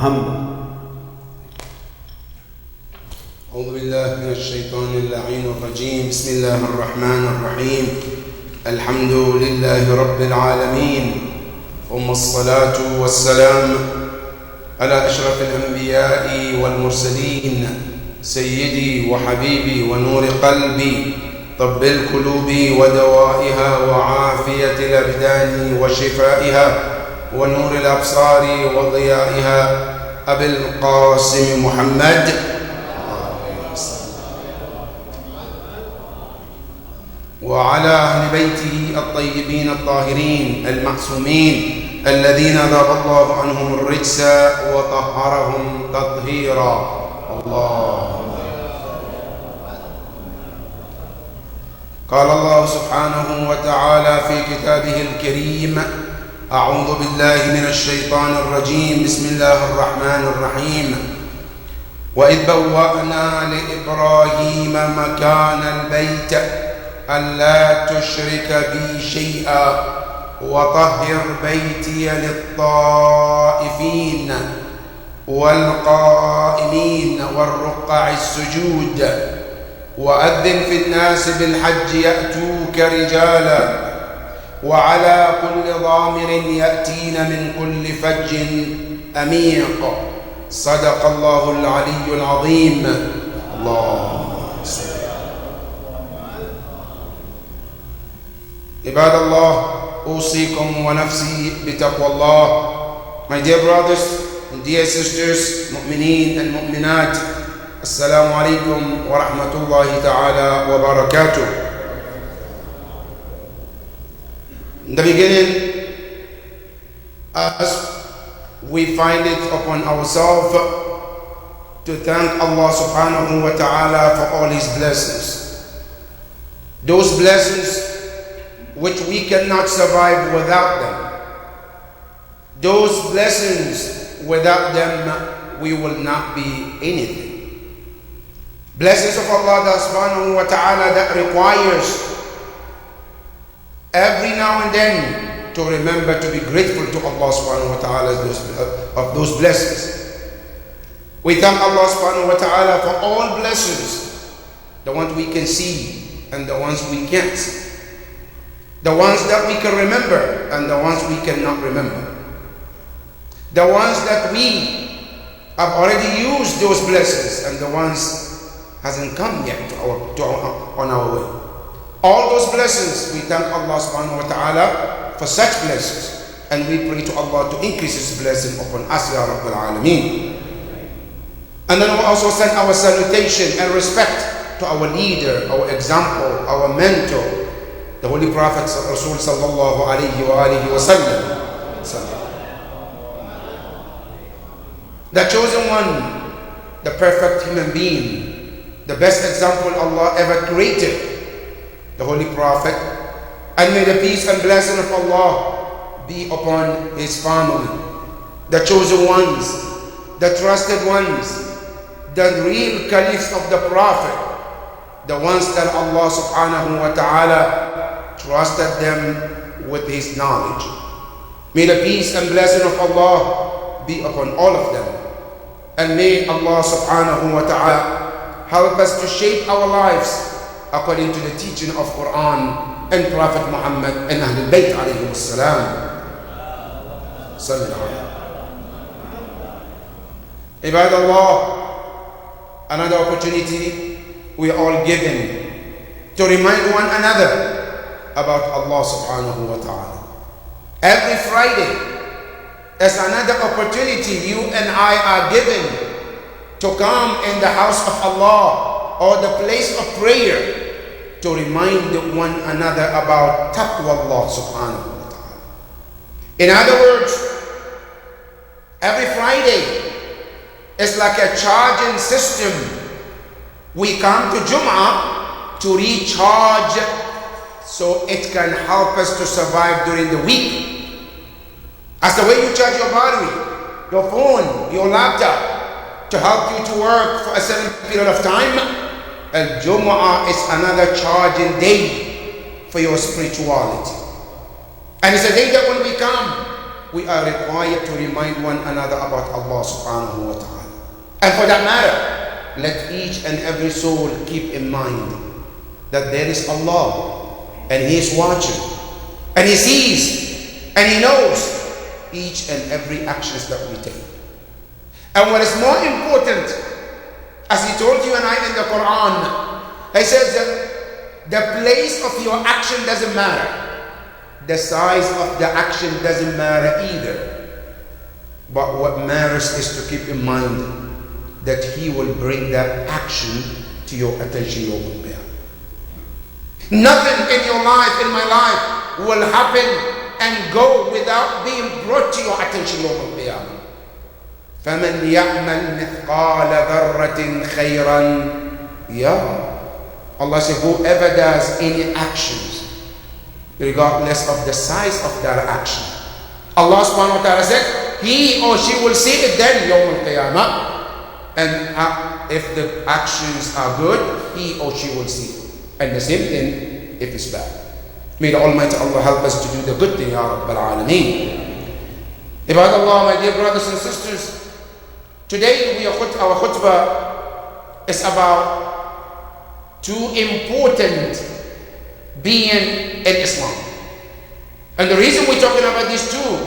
أهم. أعوذ بالله من الشيطان اللعين الرجيم. بسم الله الرحمن الرحيم. الحمد لله رب العالمين، ثم الصلاة والسلام على أشرف الأنبياء والمرسلين، سيدي وحبيبي ونور قلبي، طب القلوب ودوائها وعافية الأبدان وشفائها ونور الأبصار وضيائها، أبي القاسم محمد وعلى أهل بيته الطيبين الطاهرين المعصومين الذين ذهب الله عنهم الرجس وطهرهم تطهيرا. الله. قال الله سبحانه وتعالى في كتابه الكريم: أعوذ بالله من الشيطان الرجيم. بسم الله الرحمن الرحيم. وإذ بوأنا لإبراهيم مكان البيت ألا تشرك بي شيئا وطهر بيتي للطائفين والقائمين والركع السجود وأذن في الناس بالحج يأتوك رجالا وعلى كل ضامر يأتين من كل فج أميق. صدق الله العلي العظيم. الله. عباد الله، أوصيكم ونفسي بتقوى الله. My dear brothers and dear sisters, mu'mineen and mu'minat, Assalamu alaikum wa rahmatullahi ta'ala wa barakatuh. In the beginning, as we find it upon ourselves to thank Allah subhanahu wa ta'ala for all His blessings. Those blessings which we cannot survive without them. Those blessings, without them, we will not be anything. Blessings of Allah subhanahu wa ta'ala that requires every now and then to remember to be grateful to Allah subhanahu wa ta'ala of those blessings. We thank Allah subhanahu wa ta'ala for all blessings, the ones we can see and the ones we can't see, the ones that we can remember and the ones we cannot remember, the ones that we have already used those blessings and the ones hasn't come yet on our way. All those blessings, we thank Allah subhanahu wa ta'ala for such blessings, and we pray to Allah to increase His blessing upon us, Ya Rabbil Alameen. And then we also send our salutation and respect to our leader, our example, our mentor, the Holy Prophet Rasul sallallahu alayhi wa alihi wa sallam, the chosen one, the perfect human being, the best example Allah ever created, the Holy Prophet. And may the peace and blessing of Allah be upon his family, the chosen ones, the trusted ones, the real caliphs of the Prophet, the ones that Allah subhanahu wa ta'ala trusted them with His knowledge. May the peace and blessing of Allah be upon all of them. And may Allah subhanahu wa ta'ala help us to shape our lives according to the teaching of Quran and Prophet Muhammad and Ahlul Bayt alayhi wassalam. Ibad Allah, another opportunity we are all given to remind one another about Allah subhanahu wa ta'ala. Every Friday is another opportunity you and I are given to come in the house of Allah or the place of prayer to remind one another about taqwa Allah subhanahu wa ta'ala. In other words, every Friday is like a charging system. We come to Jum'ah to recharge so it can help us to survive during the week. As the way you charge your battery, your phone, your laptop, to help you to work for a certain period of time, Al-Jumu'ah is another charging day for your spirituality. And it's a day that when we come we are required to remind one another about Allah subhanahu wa ta'ala. And for that matter, let each and every soul keep in mind that there is Allah, and He is watching, and He sees, and He knows each and every actions that we take. And what is more important, as He told you and I in the Quran, He says that the place of your action doesn't matter. The size of the action doesn't matter either. But what matters is to keep in mind that He will bring that action to your attention. Nothing in your life, in my life, will happen and go without being brought to your attention. فَمَنْ يَعْمَلْ مِثْقَالَ ذَرَّةٍ خَيْرًا يَرَهُ. Allah said, whoever does any actions, regardless of the size of their action, Allah subhanahu wa ta'ala said, he or she will see it then, Yawm al-Qiyamah. And if the actions are good, he or she will see it. And the same thing if it's bad. May the Almighty Allah help us to do the good thing, Ya Rabbal Alameen. Ibad Allah, my dear brothers and sisters, today our khutbah is about two important being in Islam. And the reason we're talking about these two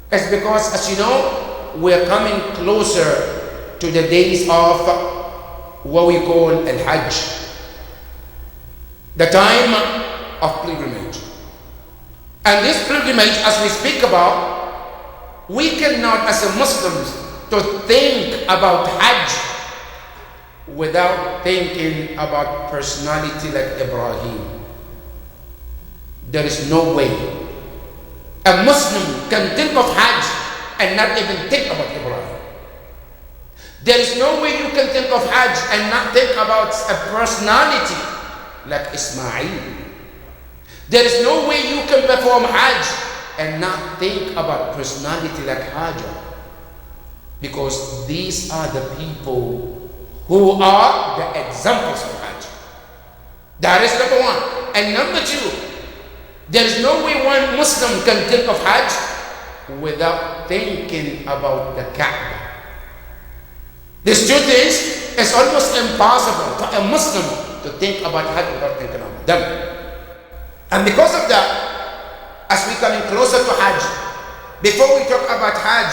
is because, as you know, we're coming closer to the days of what we call Al-Hajj, the time of pilgrimage. And this pilgrimage, as we speak about, we cannot, as a Muslims, to think about Hajj without thinking about personality like Ibrahim. There is no way a Muslim can think of Hajj and not even think about Ibrahim. There is no way you can think of Hajj and not think about a personality like Ismail. There is no way you can perform Hajj and not think about personality like Hajar, because these are the people who are the examples of Hajj. That is number one. And number two, there is no way one Muslim can think of Hajj without thinking about the Kaaba. These two things, it's almost impossible for a Muslim to think about Hajj without thinking about them. And because of that, as we coming closer to Hajj, before we talk about Hajj,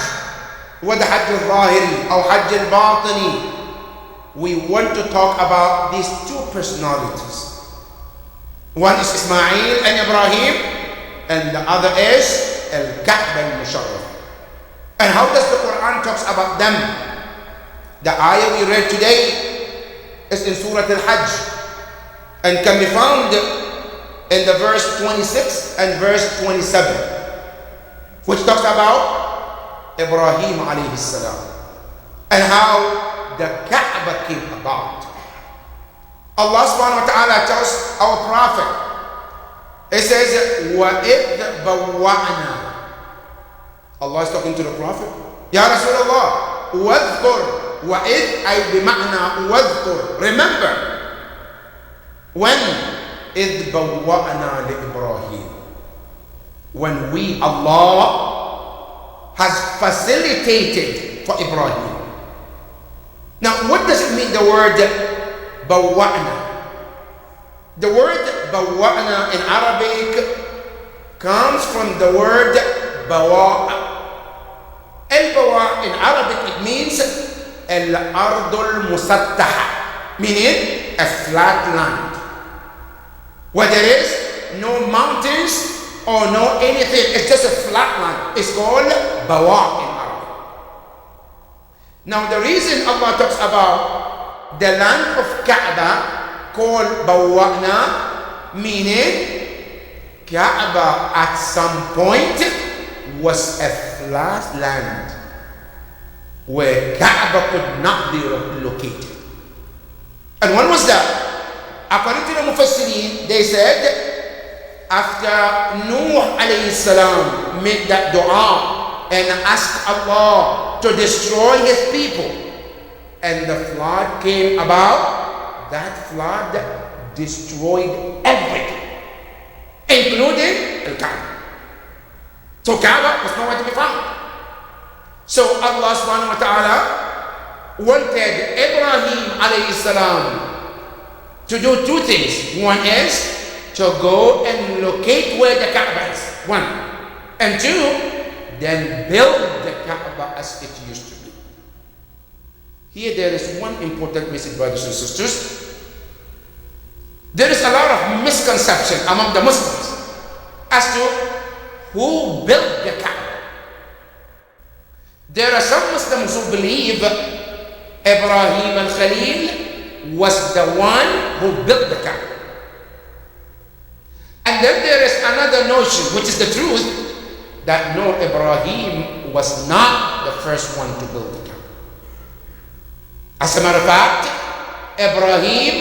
whether Hajj al-Zahiri or Hajj al-Batini, we want to talk about these two personalities. One is Ismail and Ibrahim, and the other is Al-Ka'bah al-Musharraf. And how does the Quran talks about them? The ayah we read today is in Surah Al-Hajj and can be found in the verse 26 and verse 27, which talks about Ibrahim alayhi salam and how the Kaaba came about. Allah subhanahu wa ta'ala tells our prophet, it says, وَإِذْ بَوَّعْنَا. Allah is talking to the prophet. Ya Rasulullah, وَاذْكُرْ. وَإِذْ أي بمعنى وَاذْكُرْ. Remember when إِذْ بَوَّعْنَا لِإِبْرَاهِيمَ, when we, Allah, has facilitated for Ibrahim. Now, what does it mean, the word bawwa'na? The word bawwa'na in Arabic comes from the word bawa'. Al-bawa' in Arabic, it means al-ardul musattaha, meaning a flat land where there is no mountains or no anything. It's just a flat land. It's called bawa' in Arabic. Now, the reason Allah talks about the land of Kaaba called bawwa'na, meaning Kaaba at some point was a flat land where Kaaba could not be located. And when was that? According to the Mufassirin, they said after Nuh alayhi salam made that dua and asked Allah to destroy his people, and the flood came about, that flood destroyed everything, including Al-Kaaba. So Kaaba was nowhere to be found. So Allah subhanahu wa ta'ala wanted Ibrahim alayhi salam to do two things. One is to go and locate where the Kaaba is. One. And two, then build the Kaaba as it used to be. Here there is one important message, brothers and sisters. There is a lot of misconception among the Muslims as to who built the Kaaba. There are some Muslims who believe Ibrahim al-Khalil was the one who built the Kaaba. And then there is another notion, which is the truth, that no, Ibrahim was not the first one to build the Kaaba. As a matter of fact, Ibrahim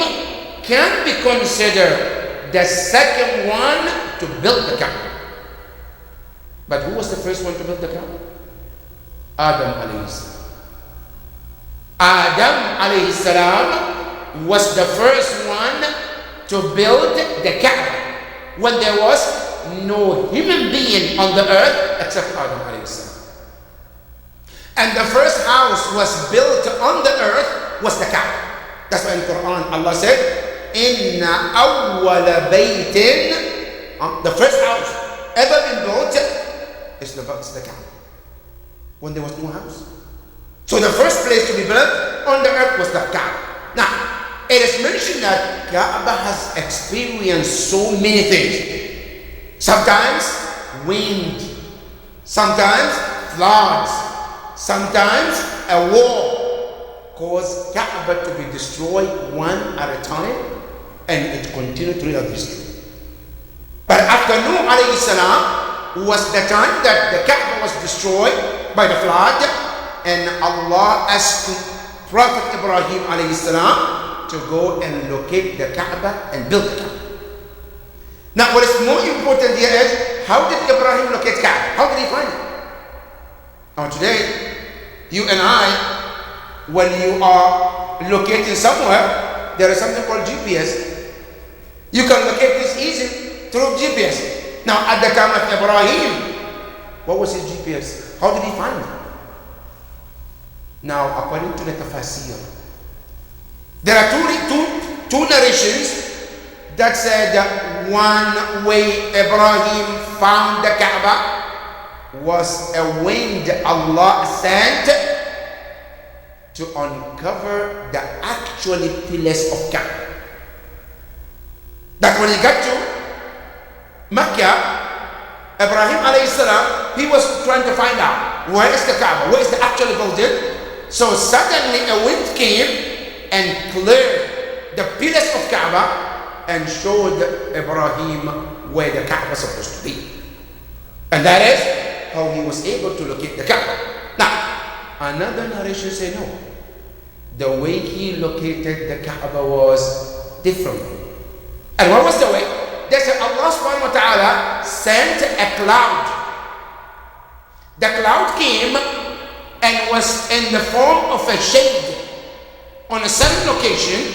can be considered the second one to build the Kaaba. But who was the first one to build the Kaaba? Adam alayhi salam. Adam alayhi salam was the first one to build the Kaaba when there was no human being on the earth except Adam alayhi salam. And the first house was built on the earth was the Kaaba. That's why in the Quran Allah said, Inna awwala baytin, the first house ever been built is the Kaaba. When there was no house. So the first place to be built on the earth was the Kaaba. Now, it is mentioned that Kaaba has experienced so many things. Sometimes wind, sometimes floods, sometimes a war caused Kaaba to be destroyed one at a time, and it continued throughout history. But after Nuh alayhi salam was the time that the Kaaba was destroyed by the flood, and Allah asked Prophet Ibrahim alayhi salam to go and locate the Kaaba and build the Kaaba. Now what is more important here is, how did Ibrahim locate Kaaba? How did he find it? Now today, you and I, when you are locating somewhere, there is something called GPS. You can locate this easy through GPS. Now at the time of Ibrahim, what was his GPS? How did he find it? Now according to the Tafasir, there are two narrations that said that one way Ibrahim found the Kaaba was a wind Allah sent to uncover the actual pillars of Kaaba. That when he got to Mecca, Ibrahim alayhi salam, he was trying to find out where is the Kaaba, where is the actual building. So suddenly a wind came and cleared the pillars of Kaaba and showed Ibrahim where the Kaaba was supposed to be. And that is how he was able to locate the Kaaba. Now, another narration said no. The way he located the Kaaba was different. And what was the way? They said Allah subhanahu wa ta'ala sent a cloud. The cloud came and was in the form of a shade on a certain location,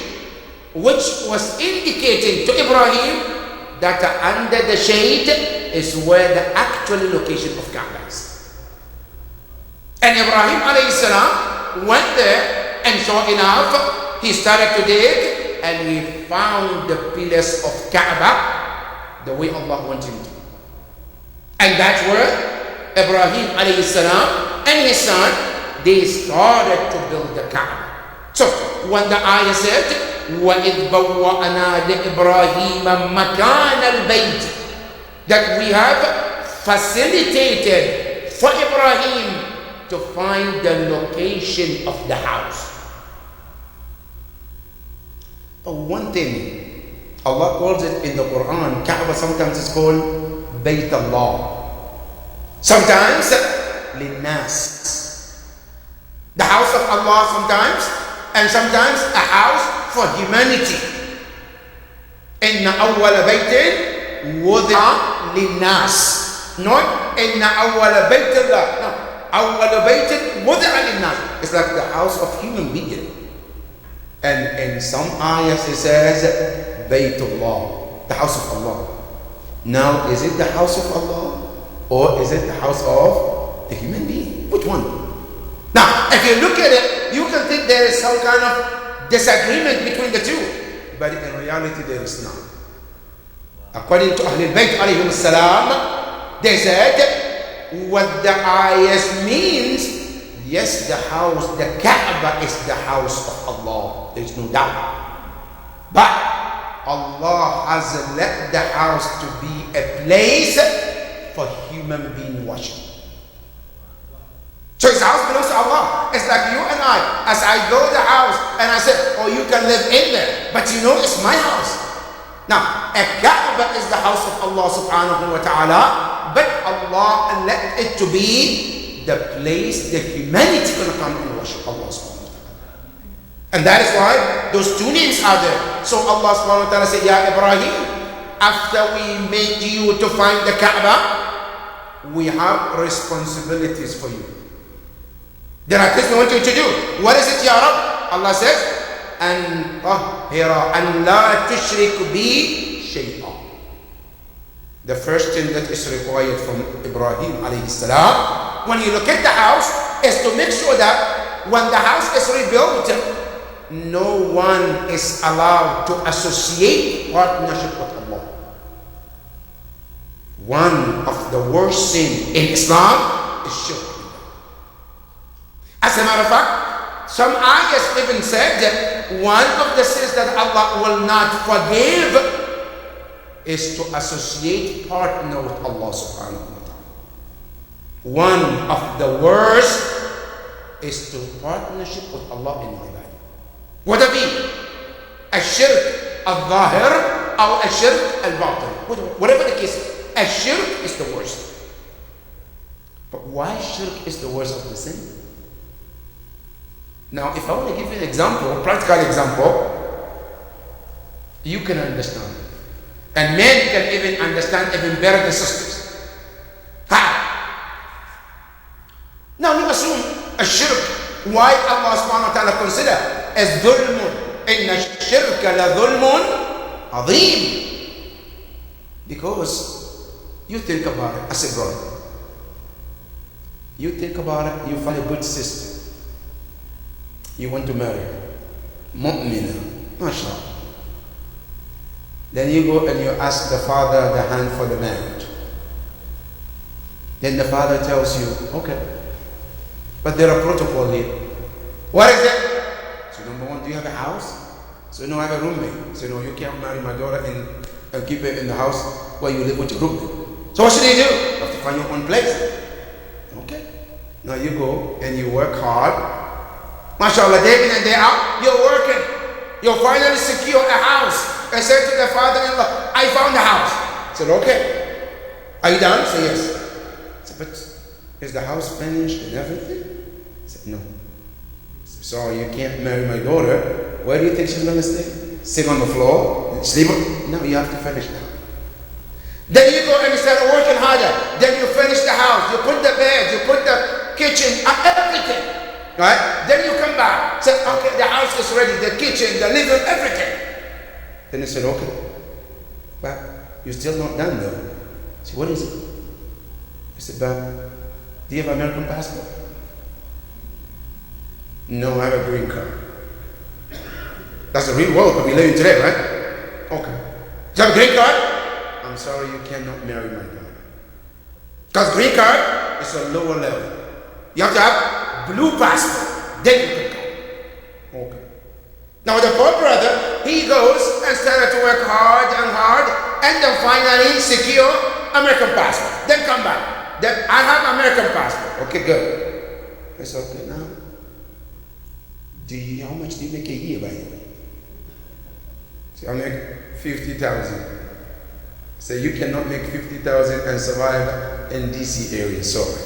which was indicating to Ibrahim that under the shade is where the actual location of Kaaba is. And Ibrahim alayhi salam went there, and sure enough, he started to dig, and he found the pillars of Kaaba the way Allah wanted him to. And that's where Ibrahim alayhi salam and his son, they started to build the Kaaba. So when the ayah said, وَإِذْ بَوَّأْنَا لِإِبْرَاهِيمَ مَكَانَ الْبَيْتِ, that we have facilitated for Ibrahim to find the location of the house. But one thing, Allah calls it in the Quran, Kaaba sometimes is called Bayt Allah. Sometimes, Linnas. The house of Allah sometimes, and sometimes a house for humanity. Inna awwala baytin wudi'a linnas. Not inna awwala baytillah. No. Awwala baytin wudi'a linnas. It's like the house of human being. And in some ayahs it says Baytullah, the house of Allah. Now, is it the house of Allah Or is it the house of the human being? Which one? Now, if you look at it, you can think there is some kind of disagreement between the two. But in reality, there is none. According to Ahlul Bayt alayhim salam, they said, what the ayat means, yes, the house, the Kaaba is the house of Allah. There is no doubt. But Allah has let the house to be a place for human being worship. So his house belongs to Allah. It's like you and I. As I go to the house and I say, oh, you can live in there, but you know it's my house. Now, a Kaaba is the house of Allah subhanahu wa ta'ala, but Allah let it to be the place that humanity is going to come and worship Allah subhanahu wa ta'ala. And that is why those two names are there. So Allah subhanahu wa ta'ala said, Ya Ibrahim, after we made you to find the Kaaba, we have responsibilities for you. There are things we want you to do. What is it, Ya Rab? Allah says, أن طهر أن لا تشرك بي شيئا. The first thing that is required from Ibrahim alayhi salam, when you look at the house, is to make sure that when the house is rebuilt, no one is allowed to associate partnership with Allah. One of the worst sins in Islam is shirk. As a matter of fact, some ayahs even said that one of the sins that Allah will not forgive is to associate partner with Allah subhanahu wa ta'ala. One of the worst is to partnership with Allah in ibadah. Whether it be a shirk al-zahir or a shirk al-batin. Whatever the case, a shirk is the worst. But why shirk is the worst of the sin? Now, if I want to give you an example, a practical example, you can understand. And men can even understand even better than sisters. How? Now, you assume a shirk. Why Allah subhanahu wa ta'ala consider as dhulmun? Inna shirka la dhulmun azim. Because you think about it as a brother. You think about it, you find a good sister. You want to marry mu'mina, mashallah. Then you go and you ask the father the hand for the marriage. Then the father tells you, okay, but there are protocols here. What is it? So number one, do you have a house? So no, I have a roommate. So no, you can't marry my daughter and keep her in the house where you live with your roommate. So what should you do? You have to find your own place. Okay. Now you go and you work hard. MashaAllah, day in and day out, you're working. You finally secure a house. I said to the father-in-law, I found a house. I said, okay. Are you done? Say yes. I said, but is the house finished and everything? I said, no. Said, so you can't marry my daughter. Where do you think she's going to stay? Sit on the floor? Sleep? No, you have to finish now. Then you go and you start working harder. Then you finish the house. You put the bed, you put the kitchen, everything. Right? Then you come back, say, okay, the house is ready, the kitchen, the living room, everything. Then he said, okay, but you're still not done though. I said, what is it? He said, but do you have an American passport? No, I have a green card. That's the real world that we live in today, right? Okay. Do you have a green card? I'm sorry, you cannot marry my daughter. Because green card is a lower level. You have to have blue passport, then you can come. Okay. Now the poor brother, he goes and started to work hard, and then finally secure American passport. Then come back. Then I have American passport. Okay, good. It's okay now. How much do you make a year by the way? See, I make 50,000. So you cannot make 50,000 and survive in DC area. Sorry.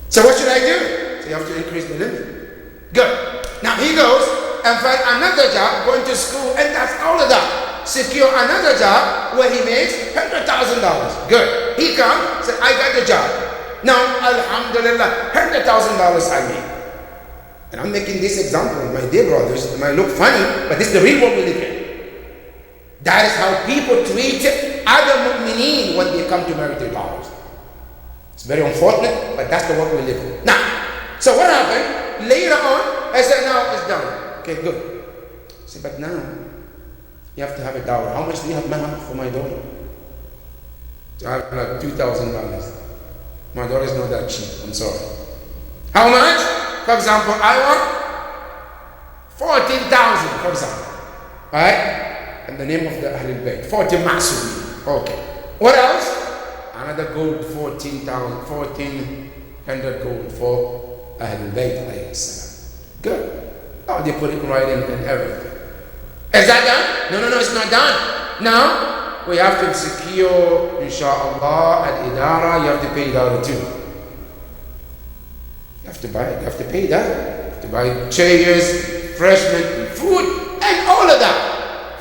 So what should I do? So you have to increase the limit. Good. Now he goes and find another job, going to school, and that's all of that. Secure another job where he makes $100,000. Good. He comes, said, I got the job. Now, alhamdulillah, $100,000 I make. And I'm making this example, my dear brothers. It might look funny, but this is the real world we live in. That is how people treat other mu'mineen when they come to marry their daughters. It's very unfortunate, but that's the world we live in. Now, so what happened? Later on, I said, now it's done. Okay, good. I said, but now, you have to have a dowry. How much do you have mahar for my daughter? I have like $2,000. My daughter is not that cheap, I'm sorry. How much? For example, I want 14,000, for example. Alright? In the name of the Ahlul Bayt. 40 Ma'sumi. Okay. What else? Another gold, 1,400 gold for Ahlul Bayt. Good. Now they put it right in and everything. Is that done? No, it's not done. Now, we have to secure, inshallah, al-idara. You have to pay that too. You have to buy it. You have to pay that. You have to buy chairs, refreshment, food, and all of that.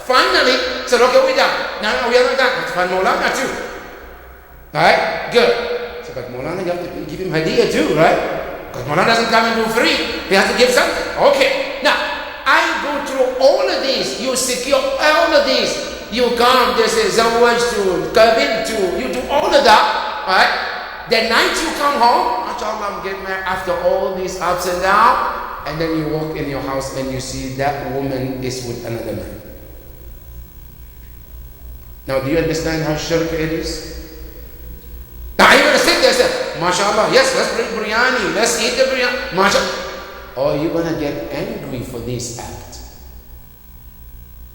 Finally, said, okay, we're done. No, we are not done. Let's find Maulana too. Alright? Good. So, but Maulana, you have to give him hadiyah too, right? Because Maulana doesn't come and do free. He has to give something. Okay. Now, I go through all of these. You secure all of these. You come, they say, zawajtu, kabiltu. You do all of that. Alright? The night you come home, mashallah, I'm getting married after all these ups and downs. And then you walk in your house and you see that woman is with another man. Now, do you understand how shirk it is? Now, you're going to sit there and say, mashallah, yes, let's bring biryani, let's eat the biryani, mashallah. Or you're going to get angry for this act.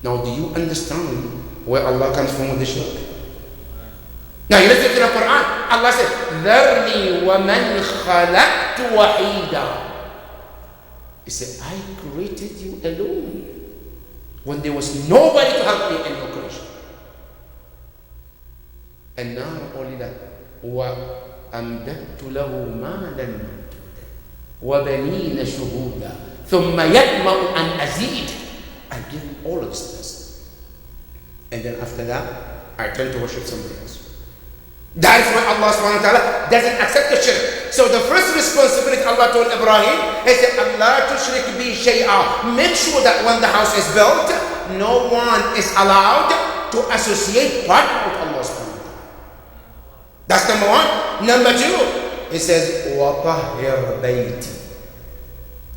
Now, do you understand where Allah comes from with the shirk? Now, you listen to the Quran. Allah said, ذَرْنِي وَمَنْ خَلَقْتُ وَحِيدًا. He said, I created you alone when there was nobody to help me in your creation. And now only that, وَأَمْدَدْتُ لَهُ مَالًا وَبَنِينَ شُهُودًا ثُمَّ يَطْمَعُ أَنْ أَزِيدَ. I give him all of this. And then after that, I turn to worship somebody else. That is why Allah subhanahu wa ta'ala doesn't accept the shirk. So the first responsibility Allah told Ibrahim is that Allah tushrik bi shay'a. Make sure that when the house is built, no one is allowed to associate partner with Allah subhanahu wa ta'ala. That's number one. Number two, it says, وَطَهِّرْ بَيْتِي,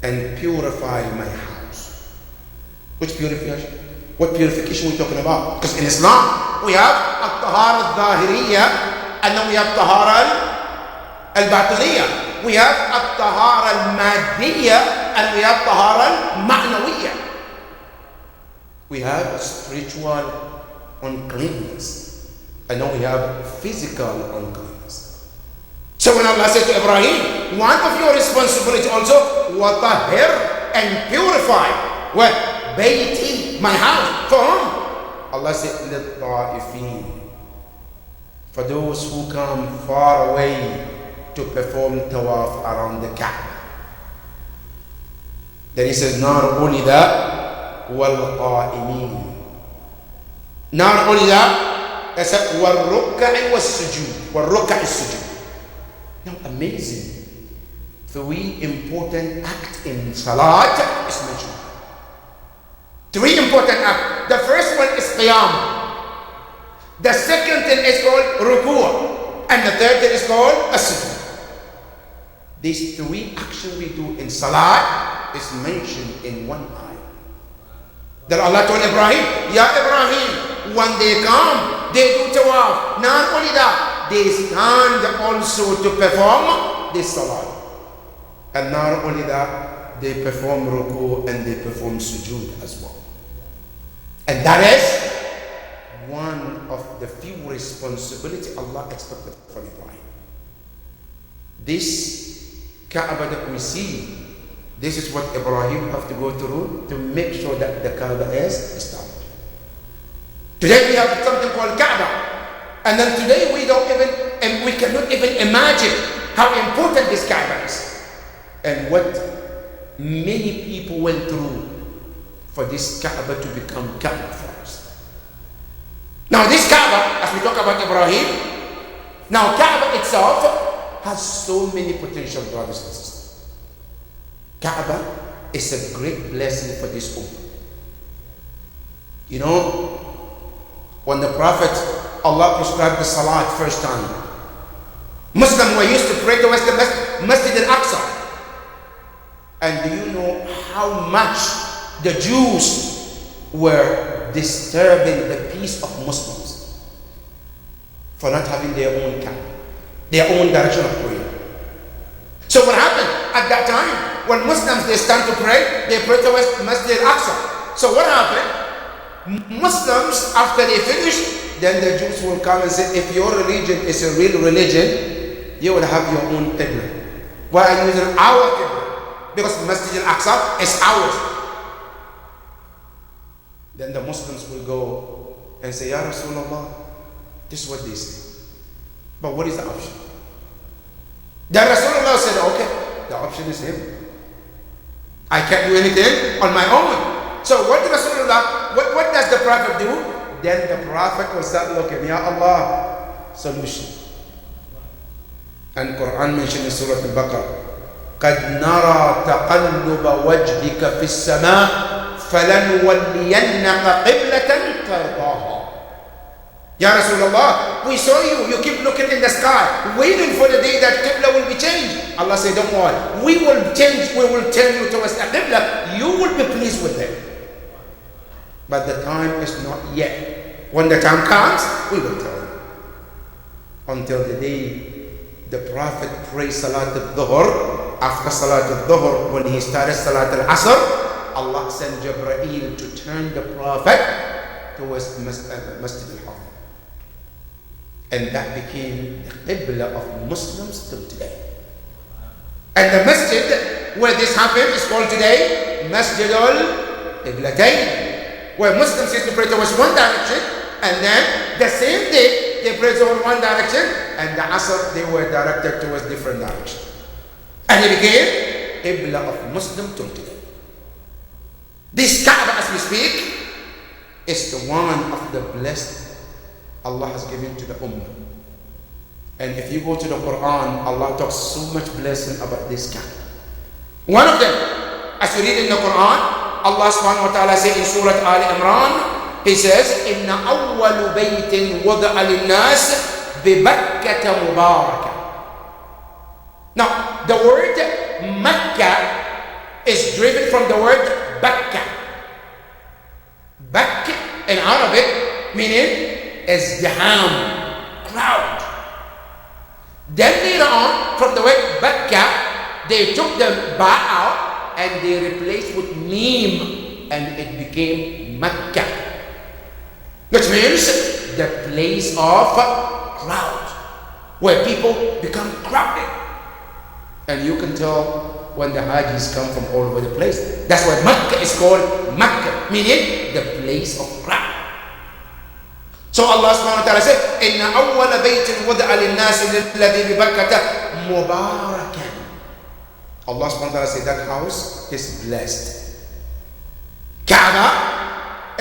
and purify my house. Which purification? What purification are we talking about? Because in Islam, we have al-tahara al-zahiriyya, and then we have tahara al-batiniyya. We have tahara al-madiyya, and we have tahara al-ma'nawiyya. We have spiritual uncleanness, and then we have physical uncleanness. So when Allah said to Ibrahim, one of your responsibility also, وَطَهِّرْ, and purify, what? Bayti, my house. For whom? Allah said, لِلطَّائِفِينَ, for those who come far away to perform tawaf around the Kaaba. Then he says, not only that, وَالْقَائِمِينَ. Not only that, he said, وَالرُّكَّعِ وَالسُّجُودِ. وَالرُّكَّعِ السُّجُودِ. Now, amazing. 3 important acts in Salat is mentioned. 3 important acts. The first one is Qiyam. The second thing is called Ruku'. And the third thing is called As-Sujud. These 3 actions we do in Salat is mentioned in one ayah. That Allah told Ibrahim, Ya Ibrahim, when they come, they do tawaf. Not only that, they stand also to perform this Salat. And not only that, they perform Ruku' and they perform Sujud as well. And that is one of the few responsibility Allah expected from Ibrahim. This Kaaba that we see, this is what Ibrahim have to go through to make sure that the Kaaba is established. Today we have something called Kaaba, and then today we don't even, and we cannot even imagine how important this Kaaba is, and what many people went through for this Kaaba to become Kaaba for us. Now this Kaaba, as we talk about Ibrahim, now Kaaba itself has so many potential, brothers and sisters. Kaaba is a great blessing for this ummah. You know, when the Prophet, Allah prescribed the Salat first time, Muslims were used to pray towards the Masjid al-Aqsa. And do you know how much the Jews were disturbing the peace of Muslims for not having their own camp, their own direction of prayer? So what happened at that time? When Muslims, they stand to pray, they pray towards Masjid al-Aqsa. So what happened? Muslims, after they finish, then the Jews will come and say, if your religion is a real religion, you will have your own qibla. Why are you using our qibla? Because Masjid al-Aqsa is ours. Then the Muslims will go and say, Ya Rasulullah, this is what they say. But what is the option? Then Rasulullah said, okay, the option is him. I can't do anything on my own. So what did Rasulullah, what does the Prophet do? Then the Prophet will start looking, Ya Allah, solution. And Quran mentioned in Surah Al-Baqarah, قَدْ نَرَى تَقَلُّبَ وَجْهِكَ فِي السَّمَاءِ فَلَنُوَلِّيَنَّكَ قِبْلَةً تَرْضَاهَا. Ya Rasulullah, we saw you. You keep looking in the sky, waiting for the day that Qibla will be changed. Allah said, don't worry. We will change, we will turn you towards the Qibla. You will be pleased with it. But the time is not yet. When the time comes, we will tell you. Until the day the Prophet prayed Salat al-Dhuhr. After Salat al-Dhuhr, when he started Salat al-Asr, Allah sent Jibreel to turn the Prophet towards Masjid al-Haram. And that became the Qibla of Muslims till today. And the masjid where this happened is called today Masjid al-Qiblatayn, where Muslims used to pray towards one direction, and then the same day they prayed towards one direction, and the Asr they were directed towards different direction. And it became Qibla of Muslim till today. This Kaaba, as we speak, is the one of the blessed Allah has given to the Ummah. And if you go to the Quran, Allah talks so much blessing about this Kaaba. One of them, as you read in the Quran, Allah subhanahu wa ta'ala says in Surah Ali Imran, He says, إِنَّ أَوَّلُ بَيْتٍ وَضَعَ لِلنَّاسِ بِبَكَّةَ مُبَارَكَةً. Now, the word Makkah is driven from the word Bakka. Bakka in Arabic meaning izdiham, crowd. Then later on, from the word Bakka, they took the ba out and they replaced with mim, and it became Makkah, which means the place of crowd, where people become crowded. And you can tell when the Hajis come from all over the place. That's why Makkah is called Makkah, meaning the place of crowd. So Allah subhanahu wa ta'ala said, إِنَّ أَوَّلَ بَيْتٍ وَضَعَ لِلنَّاسِ لِلَّذِي بِبَكَّةَ مُبَارَكًا. Allah subhanahu wa ta'ala said that house is blessed. Kaaba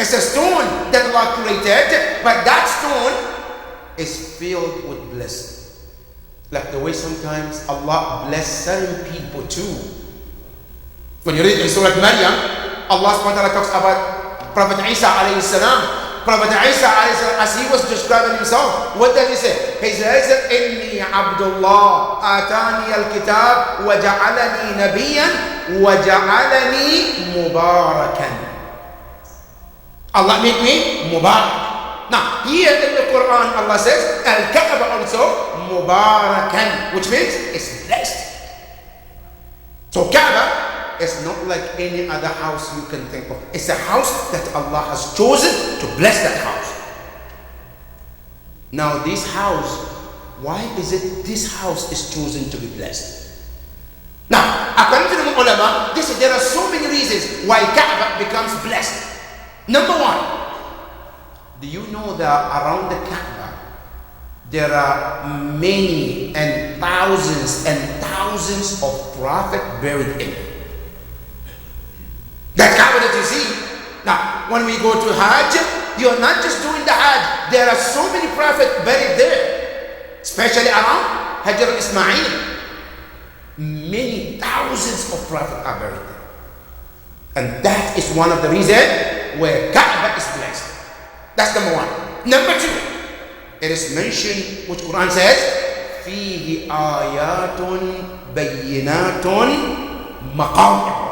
is a stone that Allah created, but that stone is filled with blessing. Like the way sometimes Allah bless certain people too. When you read in Surah Maryam, Allah subhanahu wa ta'ala talks about Prophet Isa alayhi salam. Prophet Isa alayhi salam, as he was describing himself, what does he say? He says, إِنِّي عَبْدُ اللَّهِ آتَانِيَ الْكِتَابِ وَجَعَلَنِي نَبِيًّا وَجَعَلَنِي مُبَارَكًا. Allah made me Mubarak. Now, here in the Quran, Allah says, Al-Kaaba also, Mubarakan, which means it's blessed. So Kaaba is not like any other house you can think of. It's a house that Allah has chosen to bless that house. Now this house, why is it this house is chosen to be blessed? Now, according to the ulama, there are so many reasons why Kaaba becomes blessed. Number one, do you know that around the Kaaba there are many and thousands of prophets buried in it? That Kaaba that you see. Now, when we go to Hajj, you're not just doing the Hajj. There are so many prophets buried there, especially around Hajar al-Ismail. Many thousands of prophets are buried there. And that is one of the reasons where Kaaba is blessed. That's number one. Number two, it is mentioned, which Quran says, فيه آيات بينات مقام.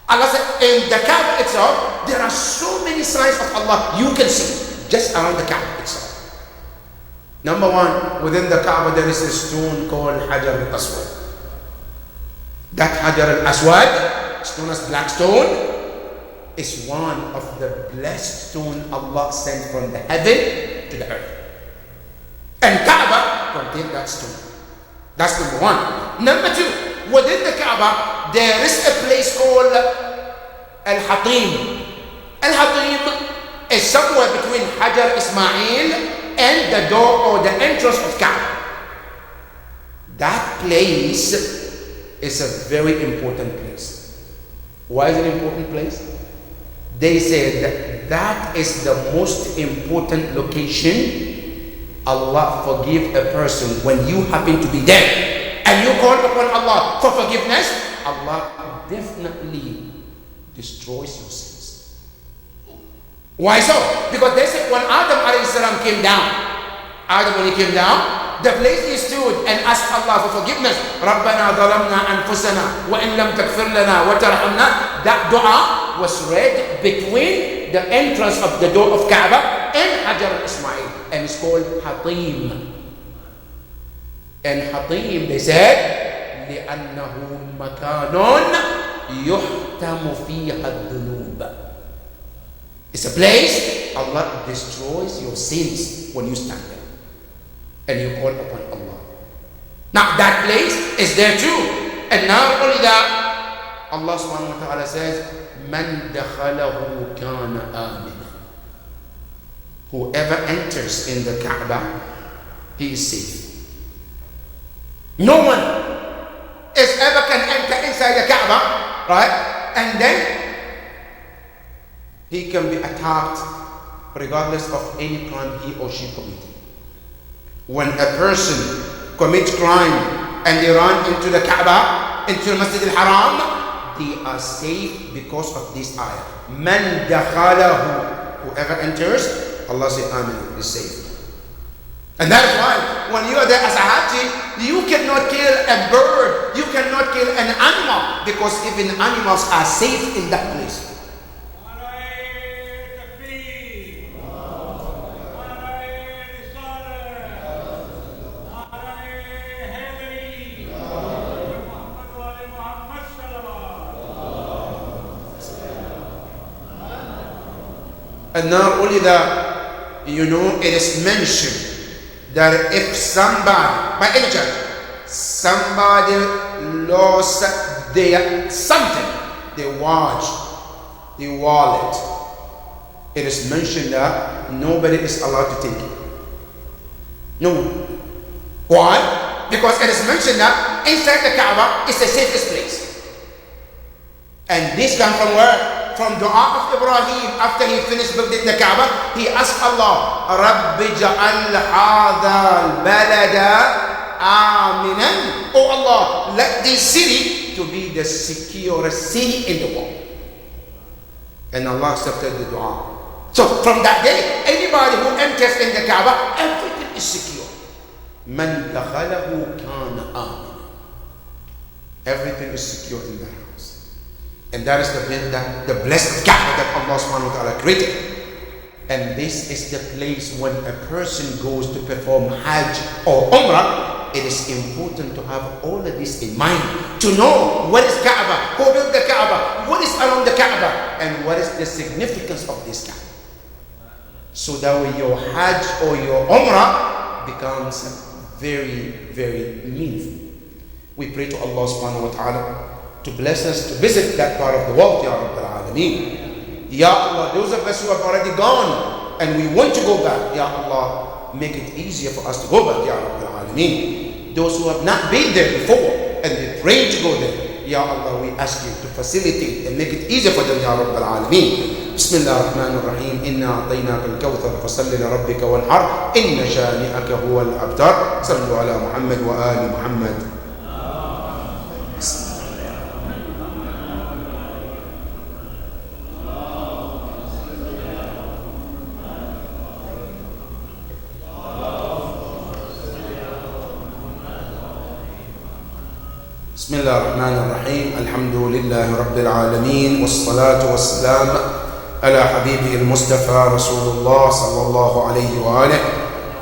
Allah said, in the Kaaba itself, there are so many signs of Allah you can see just around the Kaaba itself. Number one, within the Kaaba there is a stone called Hajar al-Aswad. That Hajar al-Aswad, known as black stone, is one of the blessed stone Allah sent from the heaven to the earth. And Kaaba contains that stone. That's number one. Number two, within the Kaaba, there is a place called Al-Hatim. Al-Hatim is somewhere between Hajar Ismail and the door or the entrance of Kaaba. That place is a very important place. Why is it an important place? They said that is the most important location Allah forgive a person when you happen to be there and you call upon Allah for forgiveness. Allah definitely destroys your sins. Why so? Because they said when Adam alayhi salam came down, when he came down, the place he stood and asked Allah for forgiveness. رَبَّنَا ظَلَمْنَا أَنفُسَنَا وَإِن لَمْ تَغْفِرْ لَنَا وَتَرْحَمْنَا. That dua was read between the entrance of the door of Kaaba and Hajar al-Ismail, and it's called Hatim. And Hatim, they said, لأنه مكان يحتم فيها الذنوب. It's a place Allah destroys your sins when you stand there and you call upon Allah. Now that place is there too. And not only that, Allah subhanahu wa ta'ala says, من دخله كان آمنا. Whoever enters in the Kaaba, he is safe. No one is ever can enter inside the Kaaba, right? And then he can be attacked regardless of any crime he or she committed. When a person commits crime and they run into the Kaaba, into the Masjid al-Haram, they are safe because of this ayah. Man dakhalahu. Whoever enters, Allah says, Amen, is safe. And that is why when you are there as a Haji, you cannot kill a bird, you cannot kill an animal, because even animals are safe in that place. And not only that, you know, it is mentioned that if somebody, by any chance, somebody lost their something, their watch, their wallet, it is mentioned that nobody is allowed to take it. No one. Why? Because it is mentioned that inside the Kaaba is the safest place. And this comes from where? From dua of Ibrahim. After he finished building the Kaaba, he asked Allah, رَبِّ جَعَلْ هَذَا الْبَلَدَ آمِنًا. Oh Allah, let this city to be the securest city in the world. And Allah accepted the dua. So from that day, anybody who enters in the Kaaba, everything is secure. مَنْ دَخَلَهُ كَانَ آمِنًا. Everything is secure in the house. And that is the blessed Kaaba that Allah subhanahu wa ta'ala created. And this is the place when a person goes to perform Hajj or Umrah, it is important to have all of this in mind. To know what is Kaaba, who built the Kaaba, what is around the Kaaba, and what is the significance of this Kaaba. So that way your Hajj or your Umrah becomes very, very meaningful. We pray to Allah subhanahu wa ta'ala to bless us to visit that part of the world, Ya Rabbal Alameen. Ya Allah, those of us who have already gone and we want to go back, Ya Allah, make it easier for us to go back, Ya Rabbal Alameen. Those who have not been there before and they pray to go there, Ya Allah, we ask you to facilitate and make it easier for them, Ya Rabbal Alameen. بسم الله الرحمن الرحيم إنا أعطيناك الكوثر فصل لربك وانحر إن شانئك هو الأبتر. صلوا على محمد وآل محمد. بسم الله الرحمن الرحيم الحمد لله رب العالمين والصلاة والسلام على حبيبه المصطفى رسول الله صلى الله عليه وآله.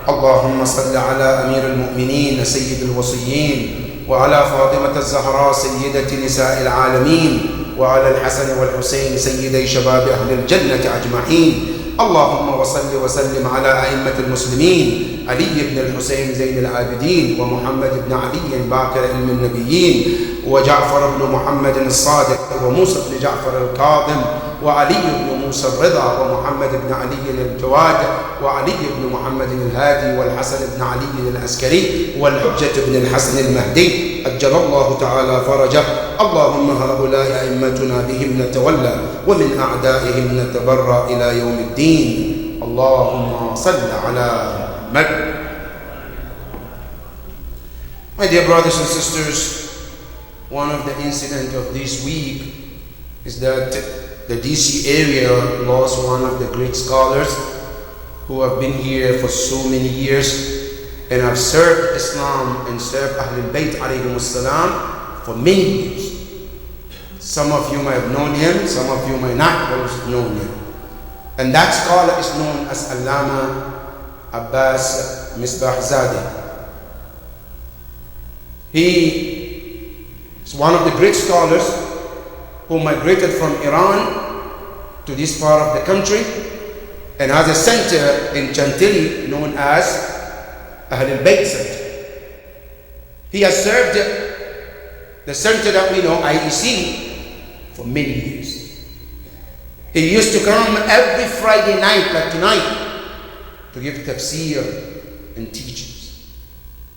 اللهم صل على أمير المؤمنين سيد الوصيين وعلى فاطمة الزهراء سيدة نساء العالمين وعلى الحسن والحسين سيدي شباب أهل الجنة أجمعين. اللهم وصل وسلم على أئمة المسلمين علي بن الحسين زين العابدين ومحمد بن علي باكر علم النبيين وجعفر بن محمد الصادق وموسى بن جعفر الكاظم وعلي بن موسى الرضا ومحمد بن علي الجواد وعلي بن محمد الهادي والحسن بن علي العسكري والحجة بن الحسن المهدي أجل الله تعالى فرجه. اللهم هؤلاء أئمتنا بهم نتولى ومن أعدائهم نتبرأ إلى يوم الدين. اللهم صل على محمد. My dear brothers and sisters, one of the incidents of this week is that the DC area lost one of the great scholars who have been here for so many years and have served Islam and served Ahlul Bayt alayhim salam for many years. Some of you might have known him, some of you might not have known him. And that scholar is known as Allama Abbas Misbahzadeh. He is one of the great scholars who migrated from Iran to this part of the country and has a center in Chantilly known as Ahlul Bayt Center. He has served the center that we know, IEC, for many years. He used to come every Friday night, like tonight, to give tafsir and teachings.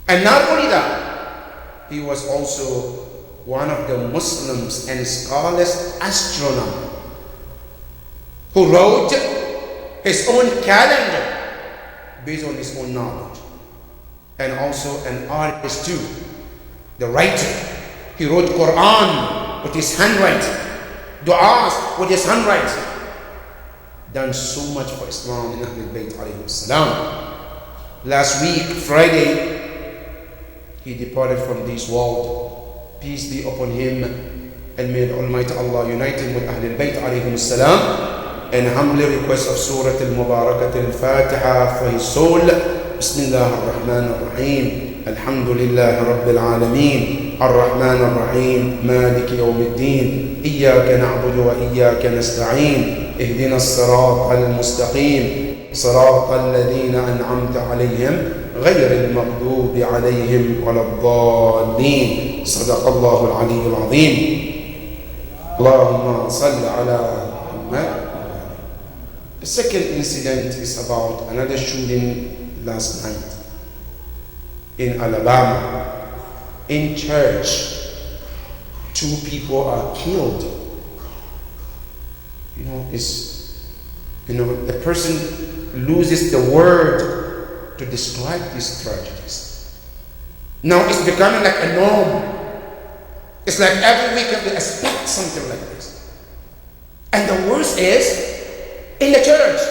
And not only that, he was also one of the Muslims and scholars astronomer who wrote his own calendar based on his own knowledge, and also an artist too, the writer. He wrote Quran with his handwriting, du'as with his handwriting, done so much for Islam and Ahlul Bayt alayhim salam. Last week, Friday, he departed from this world. Peace be upon him, and may Almighty Allah unite him with Ahlul Bayt alayhim salam. And humbly request of Surah Al-Mubarakat Al-Fatiha for his soul. Bismillah ar-Rahman ar-Rahim. Alhamdulillah Rabbil Alameen. Ar-Rahman ar-Rahim. Maliki yawmiddin. Iyaka na'budu wa iyaka nasta'een. Ihdina as-sirat al-mustaqim. Sirat al-ladhina an'amta alayhim. غير المغضوب عليهم ولا الضالين. صدق الله العلي العظيم. اللهم صل على محمد. The second incident is about another shooting last night in Alabama. In church, 2 people are killed. The person loses the word to describe these tragedies. Now it's becoming like a norm. It's like every week we expect something like this. And the worst is in the church,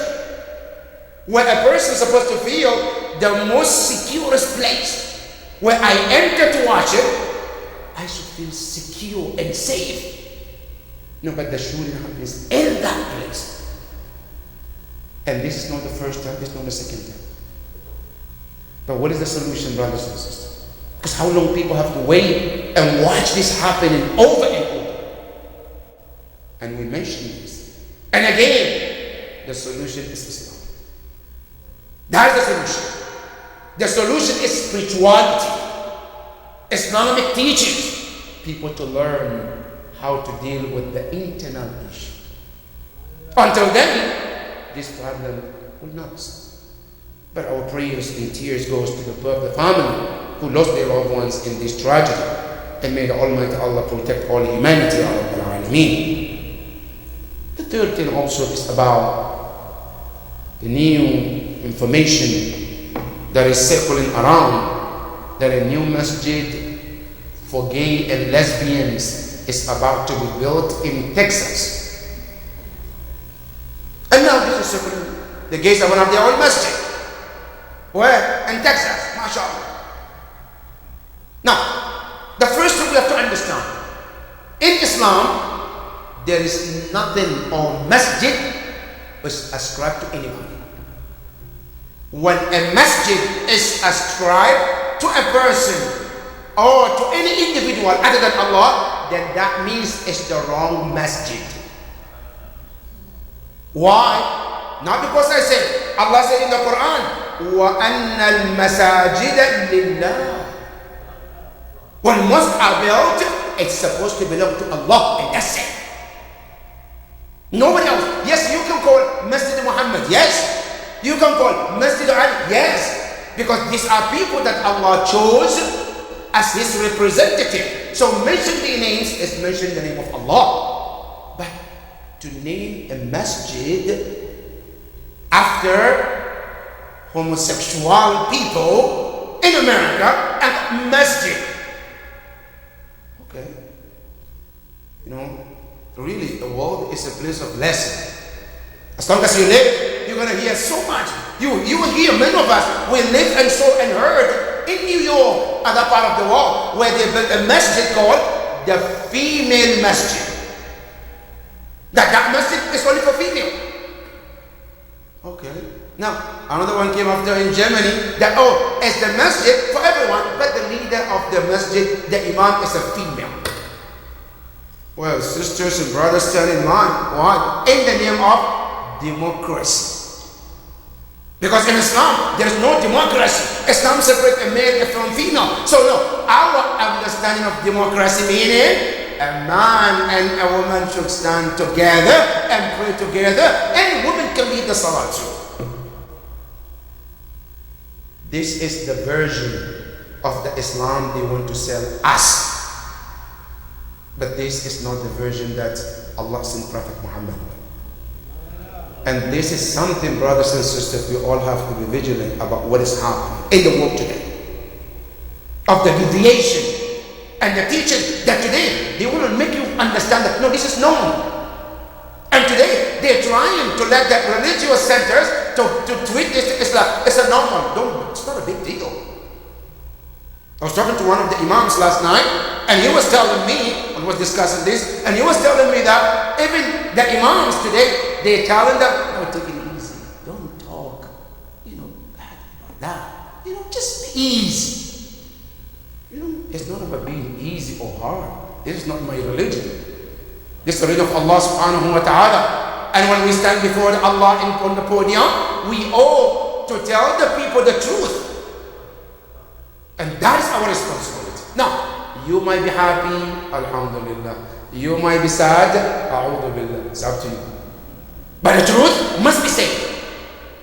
where a person is supposed to feel the most securest place, where I enter to watch it, I should feel secure and safe. No, but the shooting happens in that place. And this is not the first time, this is not the second time. But what is the solution, brothers and sisters? Because how long people have to wait and watch this happening over and over? And we mentioned this. And again, the solution is Islam. That is the solution. The solution is spirituality, Islamic teachings, people to learn how to deal with the internal issue. Until then, this problem will not stop. But our prayers and tears goes to the family who lost their loved ones in this tragedy. And may the Almighty Allah protect all humanity, Rabbul Alameen. The third thing also is about the new information that is circling around that a new masjid for gay and lesbians is about to be built in Texas. And now this is circling. The gays are going to have their own masjid. Where? In Texas, mashallah. Now, The first thing we have to understand, in Islam, there is nothing or masjid is ascribed to anybody. When a masjid is ascribed to a person or to any individual other than Allah, then that means it's the wrong masjid. Why? Not because I said, Allah said in the Quran, وَأَنَّ الْمَسَاجِدَ لِلَّهِ. When mosques are built, it's supposed to belong to Allah, and that's it. Nobody else. Yes, you can call Masjid Muhammad. Yes. You can call Masjid Ali. Yes. Because these are people that Allah chose as His representative. So mention their names is mention the name of Allah. But to name a masjid after homosexual people in America and masjid. Okay. You know, really, the world is a place of lesson. As long as you live, you're going to hear so much. You will hear, many of us, we live and saw and heard in New York, other part of the world, where they built a masjid called the female masjid. That masjid is only for female. Okay. Now, another one came after in Germany that, it's the masjid for everyone, but the leader of the masjid, the imam, is a female. Well, sisters and brothers, turn in mind, what? In the name of democracy. Because in Islam, there is no democracy. Islam separates a male from female. So no, our understanding of democracy meaning a man and a woman should stand together and pray together, and women can lead the salah too. This is the version of the Islam they want to sell us. But this is not the version that Allah sent Prophet Muhammad. And this is something, brothers and sisters, we all have to be vigilant about what is happening in the world today. Of the deviation and the teaching that today, they want to make you understand that, no, this is normal. And today, they're trying to let the religious centers to treat this Islam. It's a normal. It's not a big deal. I was talking to one of the imams last night, and he was telling me, I was discussing this, and he was telling me that even the imams today, they're telling them, no, take it easy. Don't talk, bad about that. Just be easy. It's not about being easy or hard. This is not my religion. This is the religion of Allah subhanahu wa ta'ala. And when we stand before Allah on the podium, we owe to tell the people the truth. And that is our responsibility. Now, you might be happy, alhamdulillah. You might be sad, a'udhu billah. It's up to you. But the truth must be said.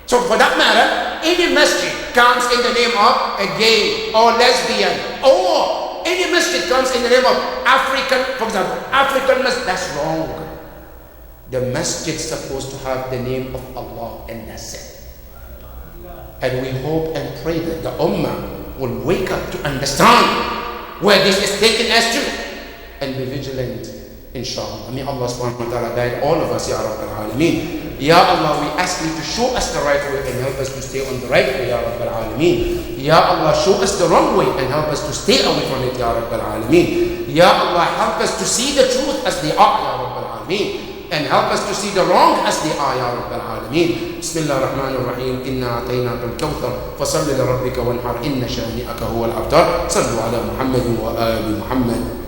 So for that matter, any masjid comes in the name of a gay or lesbian, or any masjid comes in the name of African, for example, African masjid, that's wrong. The masjid is supposed to have the name of Allah, and that's it. And we hope and pray that the Ummah will wake up to understand where this is taking us to and be vigilant, inshallah. May Allah subhanahu wa ta'ala guide all of us, Ya Rabbal Alameen. Ya Allah, we ask you to show us the right way and help us to stay on the right way, Ya Rabbal Alameen. Ya Allah, show us the wrong way and help us to stay away from it, Ya Rabbal Alameen. Ya Allah, help us to see the truth as they are, Ya Rabbal Alameen. And help us to see the wrong as they are, Ya Rabbal Alameen. Bismillah ar-Rahman ar-Rahim. Inna a'tainaka al-kawthar. Fasalli li rabbika wanhar. Inna shani'aka huwa al-abtar. Sallu ala Muhammadin wa ali Muhammad.